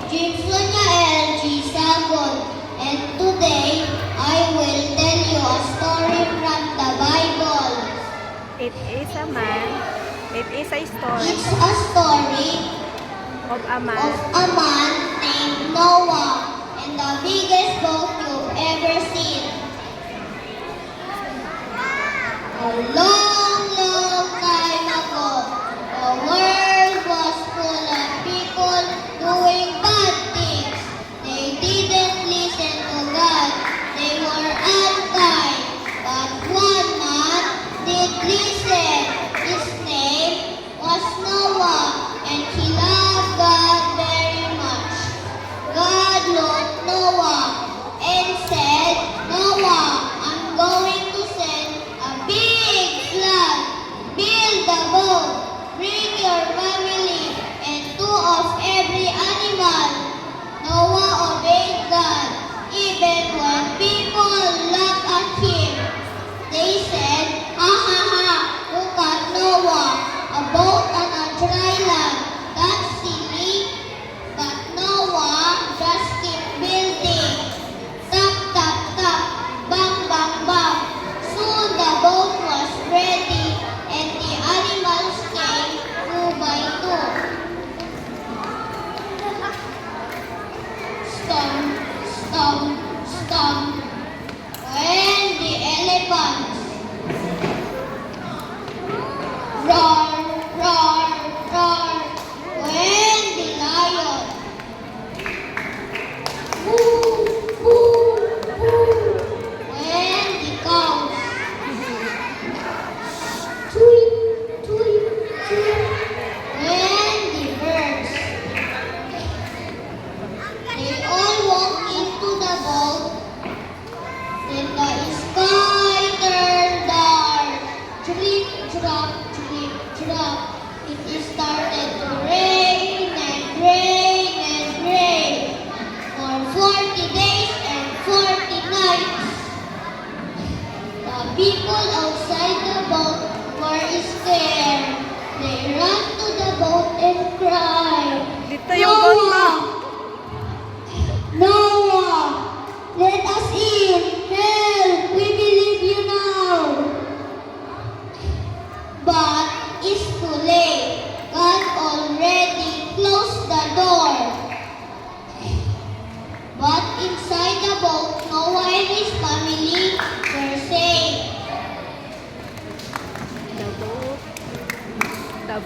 Sonia LG Sagon, and today I will tell you a story from the Bible. It is a man. It is a story It's a story of a of man a man named Noah and the biggest boat you've ever seen. A long, long time ago, the world was full of people doing bad things. They didn't listen to God. They were unkind. But one man did listen. His name was Noah, and he loved God very much. God looked Noah and said, Noah, I'm going to send a big flood. Build the boat. Bring your family and two of every animal. Noah obeyed God, even when people laughed at him. They said, ha ha ha, look at Noah, a boat on a dry land. That's silly. But Noah just kept building. Tap, tap, tap, bang, bang, bang. Soon the boat was ready and the animals came two by two. Stomp, stomp, stomp. When the elephants roar, roar, roar. When the lion woo, woo, woo. When the cows tweet, tweet, tweet. When the birds they all walk into the boat. Then the sky turned dark. Drip, drop, drip, drop. It started to rain and rain and rain for 40 days and 40 nights. The people outside the boat were scared. They ran to the boat and cried, Dito yung boat mo. Noah, let us in. Help, we believe you now. But it's too late. God already closed the door. But inside the boat, Noah and his family were safe. The boat. The